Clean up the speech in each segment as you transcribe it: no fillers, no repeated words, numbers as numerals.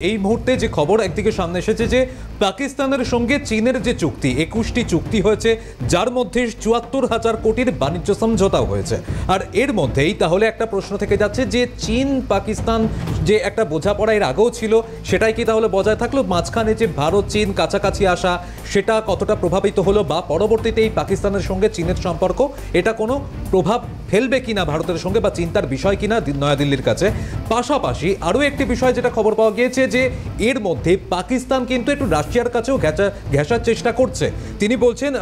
এই মুহূর্তে যে খবর একদিকে সামনে এসেছে যে পাকিস্তানের সঙ্গে চীনের যে চুক্তি 21টি চুক্তি হয়েছে, যার মধ্যে ৭৪,০০০ কোটির বাণিজ্য সমঝোতাও হয়েছে। আর এর মধ্যেই তাহলে একটা প্রশ্ন থেকে যাচ্ছে যে চীন পাকিস্তান যে একটা বোঝাপড়া এর আগেও ছিল, সেটাই কি তাহলে বজায় থাকলো? মাঝখানে যে ভারত চীন কাছাকাছি আসা, সেটা কতটা প্রভাবিত হলো, বা পরবর্তীতে এই পাকিস্তানের সঙ্গে চীনের সম্পর্ক এটা কোনো প্রভাব ফেলবে কিনা ভারতের সঙ্গে, বা চিন্তার বিষয় কিনা নয়াদিল্লির কাছে? পাশাপাশি আরও একটি বিষয় যেটা খবর পাওয়া গিয়েছে যে এর মধ্যে পাকিস্তান কিন্তু একটু রাশিয়ার কাছেও ঘেঁষার চেষ্টা করছে। তিনি বলছেন,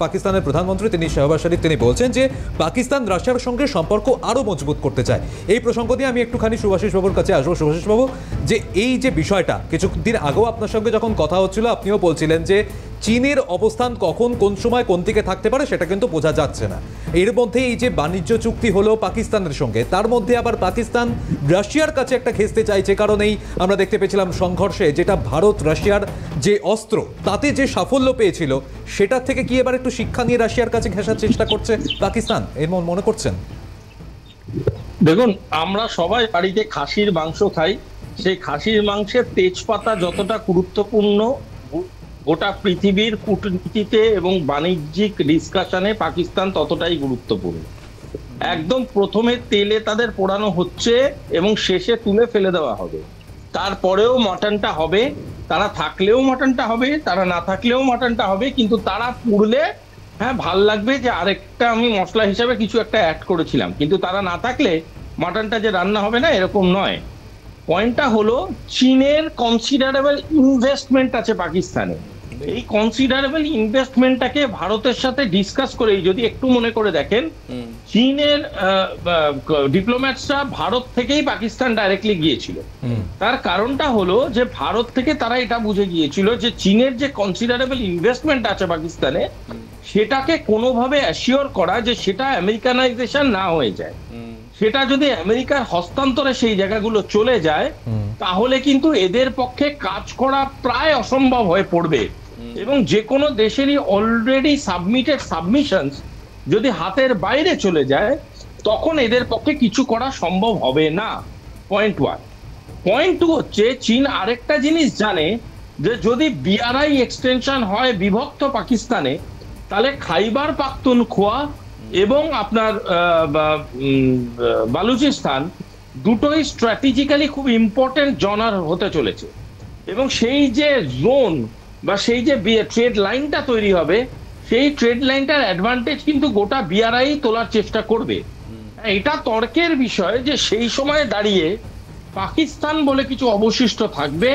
পাকিস্তানের প্রধানমন্ত্রী তিনি শাহবাজ শরীফ তিনি বলছেন যে পাকিস্তান রাশিয়ার সঙ্গে সম্পর্ক আরও মজবুত করতে চায়। এই প্রসঙ্গ দিয়ে আমি একটুখানি সুভাষিস বাবুর কাছে আসবো। সুভাষিস বাবু, যে এই যে বিষয়টা কিছুদিন আগেও আপনার সঙ্গে যখন কথা হচ্ছিল আপনিও বলছিলেন যে চীনের অবস্থান কখন কোন সময় কোন দিকে থাকতে পারে সেটা কিন্তু বোঝা যাচ্ছে না। এর মধ্যে এই যে বাণিজ্য চুক্তি হলো পাকিস্তানের সঙ্গে, তার মধ্যে আবার পাকিস্তান রাশিয়ার কাছে একটা ঘেঁষতে চাইছে, কারণ এই আমরা দেখতে পেয়েছিলাম সংঘর্ষে যেটা ভারত রাশিয়ার যে অস্ত্র তাতে যে সাফল্য পেয়েছিল, সেটার থেকে কি এবার একটু শিক্ষা নিয়ে রাশিয়ার কাছে ঘেঁষার চেষ্টা করছে পাকিস্তান, এর মনে করছেন? দেখুন, আমরা সবাই বাড়িতে খাসির মাংস খাই। সেই খাসির মাংসের তেজপাতা যতটা গুরুত্বপূর্ণ গোটা পৃথিবীর কূটনীতিতে এবং বাণিজ্যিক ডিসকাশনে পাকিস্তান ততটাই গুরুত্বপূর্ণ। একদম প্রথমে তেলে তাদের পোড়ানো হচ্ছে এবং শেষে তুলে ফেলে দেওয়া হবে। তারপরেও মাটনটা হবে, তারা থাকলেও মাটনটা হবে, তারা না থাকলেও মাটনটা হবে, কিন্তু তারা পুড়লে হ্যাঁ ভাল লাগবে যে আরেকটা আমি মশলা হিসাবে কিছু একটা অ্যাড করেছিলাম, কিন্তু তারা না থাকলে মাটনটা যে রান্না হবে না এরকম নয়। পয়েন্টটা হলো চীনের কনসিডারেবল ইনভেস্টমেন্ট আছে পাকিস্তানে। এই কনসিডারেবল ইনভেস্টমেন্টটাকে ভারতের সাথে ডিসকাস করে যদি একটু মনে করে দেখেন, চীনের ডিপ্লোম্যাটসরা ভারত থেকেই পাকিস্তান ডাইরেক্টলি গিয়েছিল। তার কারণটা হলো যে ভারত থেকে তারা এটা বুঝে গিয়েছিল যে চীনের যে কনসিডারেবল ইনভেস্টমেন্ট আছে পাকিস্তানে, সেটাকে কোনোভাবে অ্যাসিওর করা যে সেটা আমেরিকানাইজেশন না হয়ে যায়। সেটা যদি আমেরিকার হস্তান্তরে সেই জায়গাগুলো চলে যায়, তাহলে কিন্তু এদের পক্ষে কাজ করা প্রায় অসম্ভব হয়ে পড়বে। এবং যে কোনো দেশেরই অলরেডি সাবমিটেড সাবমিশনস যদি হাতের বাইরে চলে যায়, তখন এদের পক্ষে কিছু করা সম্ভব হবে না। Point one. পয়েন্ট টু হচ্ছে, চীন আরেকটা জিনিস জানে যে যদি বিআরআই এক্সটেনশন হয় বিভক্ত পাকিস্তানে, তাহলে খাইবার পাখতুনখোয়া এবং আপনার বালুচিস্তান দুটোই স্ট্র্যাটেজিক্যালি খুব ইম্পর্টেন্ট জনার হতে চলেছে। এবং সেই যে জোন বা সেই যে ট্রেড লাইনটা তৈরি হবে, সেই ট্রেড লাইনটার অ্যাডভান্টেজ কিন্তু গোটা বিআরআই তোলার চেষ্টা করবে। এটা তর্কের বিষয় যে সেই সময় দাঁড়িয়ে পাকিস্তান বলে কিছু অবশিষ্ট থাকবে,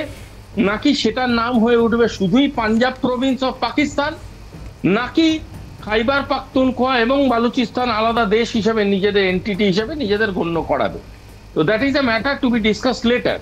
নাকি সেটার নাম হয়ে উঠবে শুধুই পাঞ্জাব প্রভিন্স অফ পাকিস্তান, নাকি খাইবার পাখতুনখোয়া এবং বালুচিস্তান আলাদা দেশ হিসেবে নিজেদের এন্টিটি হিসেবে নিজেদের গণ্য করাবে। তো that is a matter to B discussed letter.